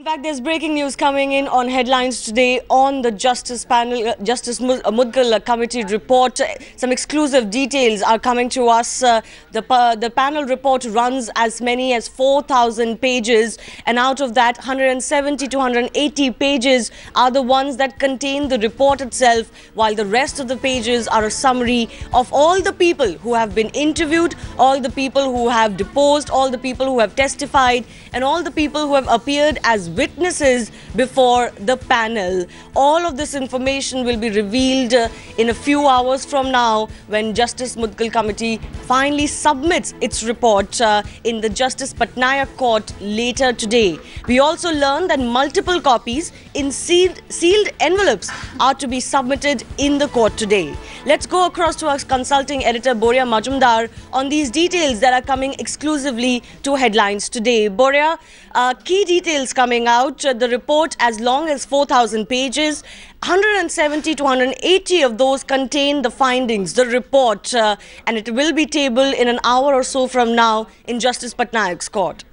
back. There's breaking news coming in on headlines today on the Justice panel, Justice Mudgal Committee report. Some exclusive details are coming to us. The panel report runs as many as 4,000 pages, and out of that, 170 to 180 pages are the ones that contain the report itself, while the rest of the pages are a summary of all the people who have been interviewed, all the people who have deposed, all the people who have testified, and all the people who have appeared as witnesses before the panel. All of this information will be revealed in a few hours from now when Justice Mudgal Committee finally submits its report in the Justice Patnaik court later today. We also learned that multiple copies in sealed envelopes are to be submitted in the court today. Let's go across to our consulting editor Boria Majumdar on these details that are coming exclusively to headlines today. Boria, key details coming out. The report, as long as 4,000 pages, 170 to 180 of those contain the findings, the report, and it will be tabled in an hour or so from now in Justice Patnaik's court.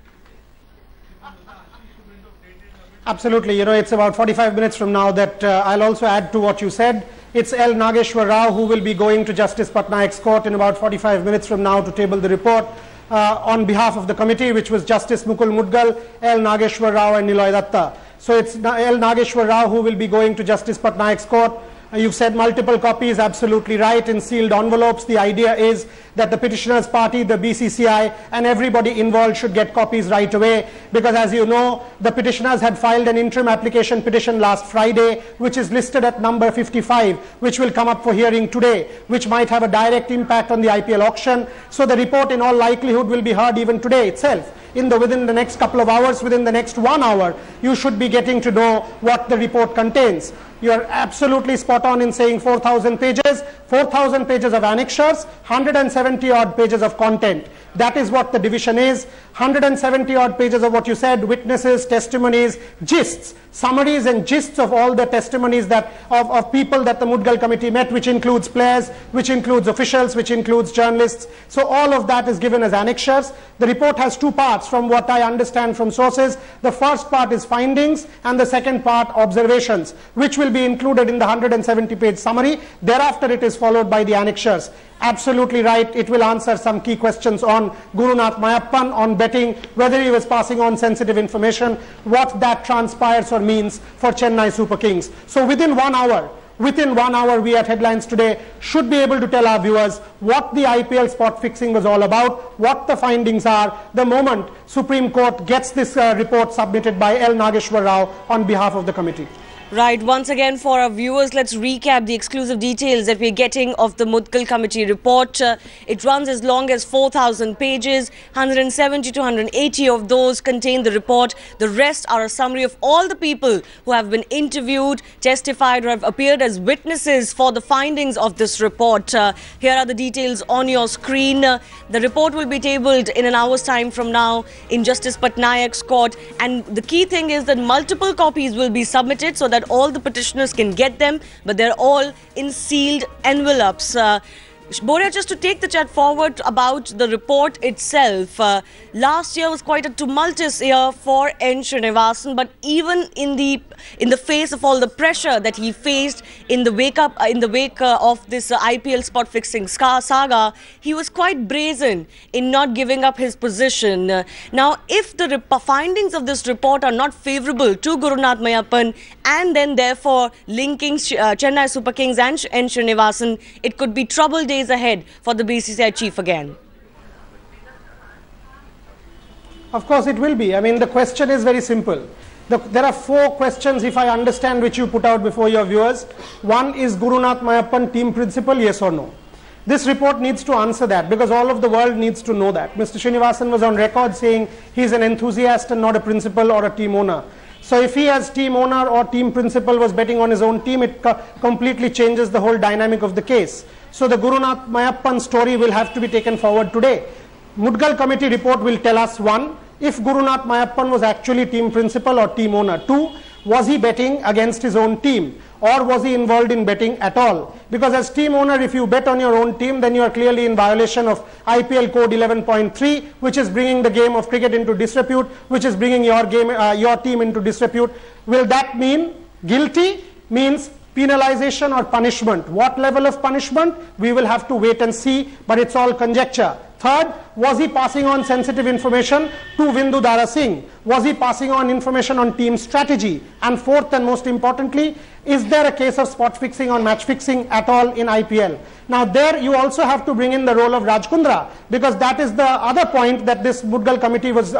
Absolutely. You know, it's about 45 minutes from now that I'll also add to what you said. It's L. Nageshwar Rao who will be going to Justice Patnaik's court in about 45 minutes from now to table the report on behalf of the committee, which was Justice Mukul Mudgal, L. Nageshwar Rao and Niloy Datta. So it's L. Nageshwar Rao who will be going to Justice Patnaik's court. You've said multiple copies, absolutely right, in sealed envelopes. The idea is that the petitioner's party, the BCCI, and everybody involved should get copies right away, because as you know, the petitioners had filed an interim application petition last Friday, which is listed at number 55, which will come up for hearing today, which might have a direct impact on the IPL auction. So the report in all likelihood will be heard even today itself. Within the next couple of hours, within the next 1 hour, you should be getting to know what the report contains. You are absolutely spot on in saying 4,000 pages, 4,000 pages of annexures, 170 odd pages of content. That is what the division is. 170 odd pages of what you said, witnesses, testimonies, gists, summaries and gists of all the testimonies that of people that the Mudgal committee met, which includes players, which includes officials, which includes journalists. So all of that is given as annexures. The report has two parts from what I understand from sources. The first part is findings and the second part observations, which will be included in the 170-page summary. Thereafter it is followed by the annexures. Absolutely right, it will answer some key questions on Gurunath Mayappan, on betting, whether he was passing on sensitive information, what that transpires or means for Chennai Super Kings. So within 1 hour, we at Headlines Today should be able to tell our viewers what the IPL spot fixing was all about, what the findings are, the moment Supreme Court gets this report submitted by L. Nageshwar Rao on behalf of the committee. Right, once again for our viewers, let's recap the exclusive details that we're getting of the Mudgal Committee report. It runs as long as 4,000 pages, 170 to 180 of those contain the report. The rest are a summary of all the people who have been interviewed, testified or have appeared as witnesses for the findings of this report. Here are the details on your screen. The report will be tabled in an hour's time from now in Justice Patnaik's court, and the key thing is that multiple copies will be submitted so that all the petitioners can get them, but they're all in sealed envelopes. Boria, just to take the chat forward about the report itself, last year was quite a tumultuous year for N. Srinivasan, but even in the face of all the pressure that he faced in the wake of this IPL spot fixing saga, he was quite brazen in not giving up his position. Now, if the findings of this report are not favourable to Gurunath Mayappan and then therefore linking Chennai Super Kings and N. Srinivasan, it could be troubled days ahead for the BCCI chief again. Of course it will be. I mean, the question is very simple. There are four questions, if I understand, which you put out before your viewers. One is Gurunath Mayappan team principal, yes or no? This report needs to answer that, because all of the world needs to know that. Mr. Srinivasan was on record saying he's an enthusiast and not a principal or a team owner. So if he as team owner or team principal was betting on his own team, it completely changes the whole dynamic of the case. So the Gurunath Mayappan story will have to be taken forward today. Mudgal committee report will tell us, one, if Gurunath Mayappan was actually team principal or team owner. Two, was he betting against his own team? Or was he involved in betting at all? Because as team owner, if you bet on your own team, then you are clearly in violation of IPL Code 11.3, which is bringing the game of cricket into disrepute, which is bringing your team into disrepute. Will that mean guilty? Means penalization or punishment. What level of punishment? We will have to wait and see, but it's all conjecture. Third, was he passing on sensitive information to Vindu Dara Singh? Was he passing on information on team strategy? And fourth and most importantly, is there a case of spot fixing or match fixing at all in IPL? Now there you also have to bring in the role of Raj Kundra, because that is the other point that this Mudgal committee was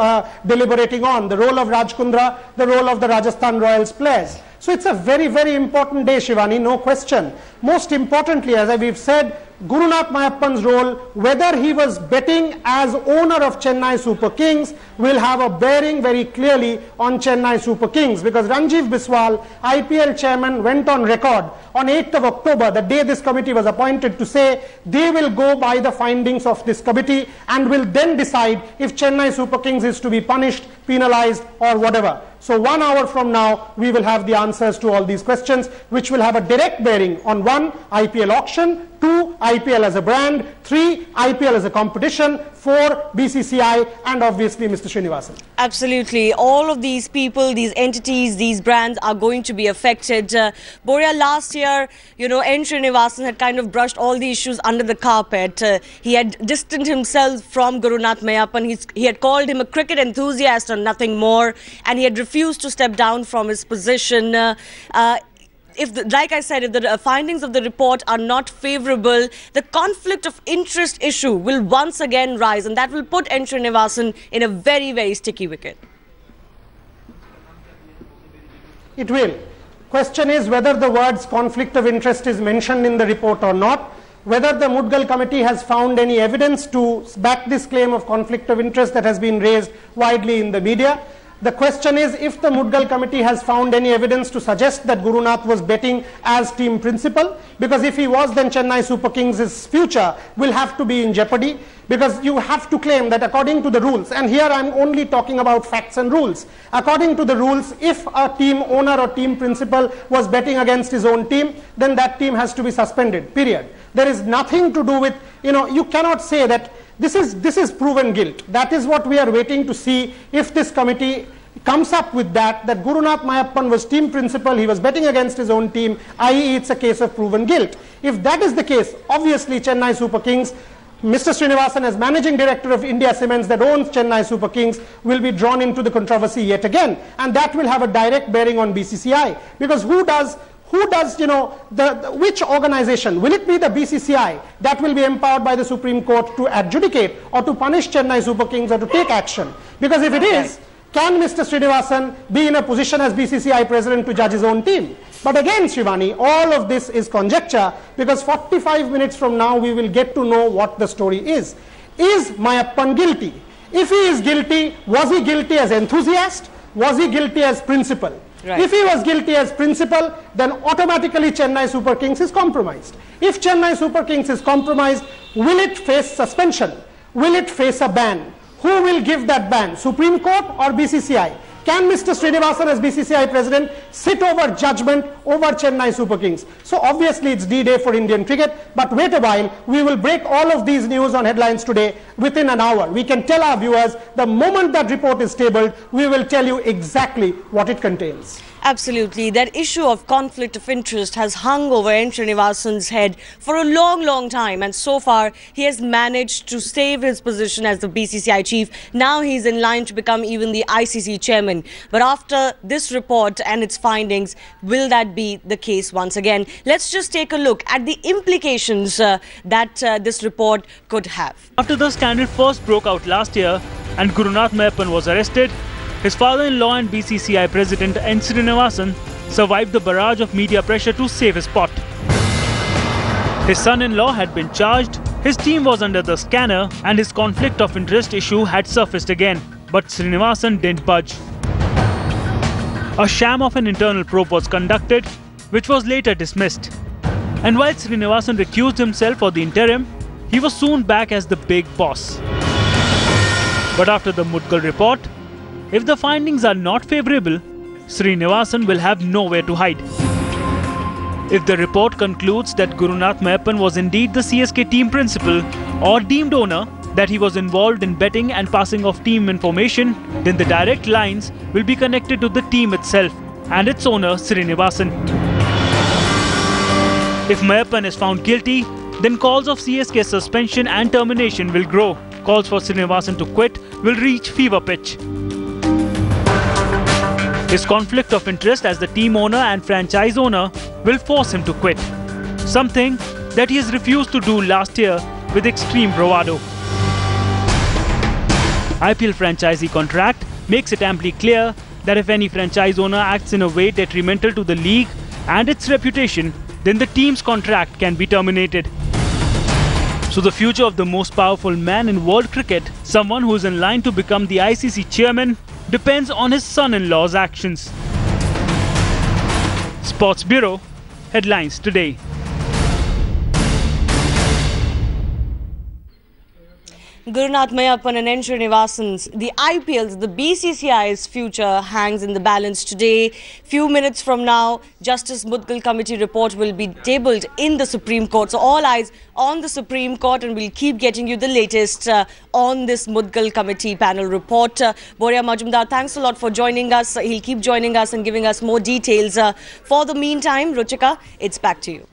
deliberating on, the role of Raj Kundra, the role of the Rajasthan Royals players. So it's a very, very important day, Shivani, no question. Most importantly, as we've said, Gurunath Mayappan's role, whether he was betting as owner of Chennai Super Kings, will have a bearing very clearly on Chennai Super Kings, because Ranjiv Biswal, IPL chairman, went on record on 8th of October, the day this committee was appointed, to say they will go by the findings of this committee and will then decide if Chennai Super Kings is to be punished, penalized or whatever. So 1 hour from now, we will have the answers to all these questions, which will have a direct bearing on 1, IPL auction, 2, IPL as a brand, 3, IPL as a competition, 4, BCCI, and obviously Mr. Srinivasan. Absolutely. All of these people, these entities, these brands are going to be affected. Boria, last year, you know, N. Srinivasan had kind of brushed all the issues under the carpet. He had distanced himself from Gurunath Mayappan. He had called him a cricket enthusiast and nothing more, and he had refused to step down from his position. Like I said, if the findings of the report are not favourable, the conflict of interest issue will once again rise, and that will put N. Srinivasan in a very, very sticky wicket. It will. Question is whether the words conflict of interest is mentioned in the report or not, whether the Mudgal committee has found any evidence to back this claim of conflict of interest that has been raised widely in the media. The question is if the Mudgal committee has found any evidence to suggest that Gurunath was betting as team principal, because if he was, then Chennai Super Kings' future will have to be in jeopardy, because you have to claim that according to the rules, and here I'm only talking about facts and rules, according to the rules, if a team owner or team principal was betting against his own team, then that team has to be suspended, period. There is nothing to do with, you cannot say that this is proven guilt. That is what we are waiting to see, if this committee comes up with that Gurunath Mayappan was team principal, he was betting against his own team, i.e. it's a case of proven guilt. If that is the case, obviously Chennai Super Kings, Mr. Srinivasan as managing director of India Cements that owns Chennai Super Kings will be drawn into the controversy yet again, and that will have a direct bearing on BCCI, because which organization? Will it be the BCCI that will be empowered by the Supreme Court to adjudicate or to punish Chennai Super Kings or to take action? Because if it is, can Mr. Srinivasan be in a position as BCCI president to judge his own team? But again, Shivani, all of this is conjecture, because 45 minutes from now we will get to know what the story is. Is Mayappan guilty? If he is guilty, was he guilty as enthusiast? Was he guilty as principal? Right. If he was guilty as principal, then automatically Chennai Super Kings is compromised. If Chennai Super Kings is compromised, will it face suspension? Will it face a ban? Who will give that ban? Supreme Court or BCCI? Can Mr. Srinivasan as BCCI president sit over judgment over Chennai Super Kings? So obviously it's D-Day for Indian cricket, but wait a while, we will break all of these news on Headlines Today within an hour. We can tell our viewers the moment that report is tabled, we will tell you exactly what it contains. Absolutely. That issue of conflict of interest has hung over N. Srinivasan's head for a long, long time. And so far, he has managed to save his position as the BCCI chief. Now he's in line to become even the ICC chairman. But after this report and its findings, will that be the case once again? Let's just take a look at the implications that this report could have. After the scandal first broke out last year and Gurunath Mayappan was arrested, his father-in-law and BCCI president N. Srinivasan survived the barrage of media pressure to save his spot. His son-in-law had been charged, his team was under the scanner, and his conflict of interest issue had surfaced again. But Srinivasan didn't budge. A sham of an internal probe was conducted, which was later dismissed. And while Srinivasan recused himself for the interim, he was soon back as the big boss. But after the Mudgal report, if the findings are not favourable, Srinivasan will have nowhere to hide. If the report concludes that Gurunath Meyyappan was indeed the CSK team principal or deemed owner, that he was involved in betting and passing of team information, then the direct lines will be connected to the team itself and its owner Srinivasan. If Meyyappan is found guilty, then calls of CSK suspension and termination will grow. Calls for Srinivasan to quit will reach fever pitch. His conflict of interest as the team owner and franchise owner will force him to quit, something that he has refused to do last year with extreme bravado. IPL franchisee contract makes it amply clear that if any franchise owner acts in a way detrimental to the league and its reputation, then the team's contract can be terminated. So the future of the most powerful man in world cricket, someone who is in line to become the ICC chairman, depends on his son-in-law's actions. Sports Bureau, headlines today. Gurunath Meyyappan and N. Srinivasan's, the IPL's, the BCCI's future hangs in the balance today. Few minutes from now, Justice Mudgal Committee report will be tabled in the Supreme Court. So all eyes on the Supreme Court, and we'll keep getting you the latest on this Mudgal Committee panel report. Boria Majumdar, thanks a lot for joining us. He'll keep joining us and giving us more details. For the meantime, Ruchika, it's back to you.